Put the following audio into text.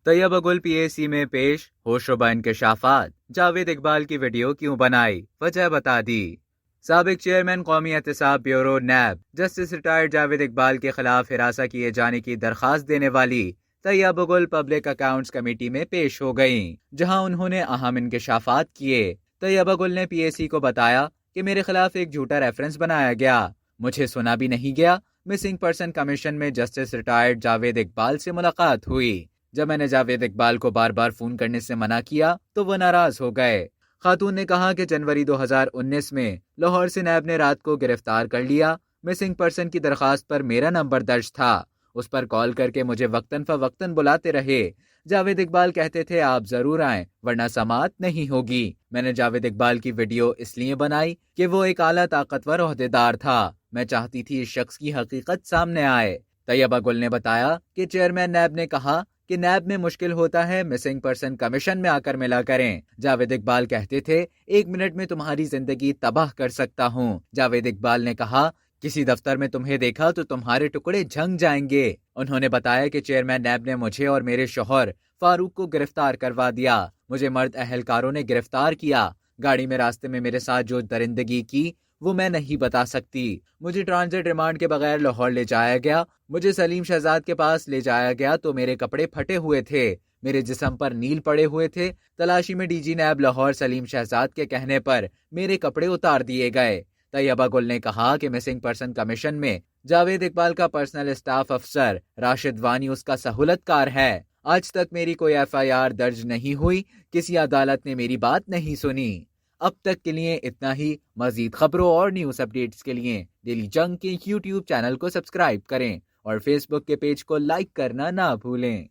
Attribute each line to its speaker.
Speaker 1: तैयबा गुल पीएसी में पेश होशरुबा इंकशाफात, जावेद इकबाल की वीडियो क्यों बनाई, वजह बता दी। साबिक चेयरमैन कौमी एहतसाब bureau NAB justice retired Javed Iqbal के खिलाफ हिरासा किए जाने की दरखास्त देने वाली तैयबा गुल पब्लिक अकाउंट्स कमेटी में पेश हो गईं, जहां उन्होंने अहम इंकशाफात किए। तैयबा गुल ने पीएसी को बताया कि मेरे खिलाफ एक झूठा रेफरेंस बनाया गया, मुझे सुना भी नहीं गया। मिसिंग पर्सन कमीशन में जस्टिस रिटायर्ड जावेद इकबाल से मुलाकात हुई। जब मैंने जावेद इकबाल को बार बार फोन करने से मना किया तो वो नाराज हो गए। खातून ने कहा कि जनवरी 2019 में लाहौर से नैब ने रात को गिरफ्तार कर लिया। मिसिंग पर्सन की दरखास्त पर मेरा नंबर दर्ज था। उस पर कॉल करके मुझे वक्तन फवक्तन बुलाते रहे। जावेद इकबाल कहते थे आप जरूर आएं वरना समाअत नहीं होगी। मैंने जावेद इकबाल की वीडियो इसलिए बनाई कि वो एक आला ताकतवर ओहदेदार था। मैं चाहती थी इस शख्स की हकीकत सामने आए। तैयबा गुल ने बताया कि चेयरमैन नैब ने कहा कि नैब में मुश्किल होता है, मिसिंग पर्सन कमीशन में आकर मिला करें। जावेद इकबाल कहते थे 1 मिनट में तुम्हारी जिंदगी तबाह कर सकता हूँ। जावेद इकबाल ने कहा किसी दफ्तर में तुम्हें देखा तो तुम्हारे टुकड़े झंग जाएंगे। उन्होंने बताया कि चेयरमैन नैब ने मुझे और मेरे शौहर फारूक को गिरफ्तार करवा दिया। मुझे मर्द अहलकारों ने गिरफ्तार किया। गाड़ी में रास्ते में मेरे साथ जो दरिंदगी की वो मैं नहीं बता सकती। मुझे ट्रांजिट रिमांड के बगैर लाहौर ले जाया गया। मुझे सलीम शहजाद के पास ले जाया गया तो मेरे कपड़े फटे हुए थे, मेरे जिस्म पर नील पड़े हुए थे। तलाशी में डीजी नैब लाहौर सलीम शहजाद के कहने पर मेरे कपड़े उतार दिए गए। तैयबा गुल ने कहा कि मिसिंग पर्सन कमीशन में जावेद इकबाल का पर्सनल स्टाफ अफसर राशिद वानी उसका सहूलतकार है। आज तक मेरी कोई एफआईआर दर्ज नहीं हुई, किसी अदालत ने मेरी बात नहीं सुनी। अब तक के लिए इतना ही। मजीद खबरों और न्यूज़ अपडेट्स के लिए डेली जंग के यूट्यूब चैनल को सब्सक्राइब करें और फेसबुक के पेज को लाइक करना ना भूलें।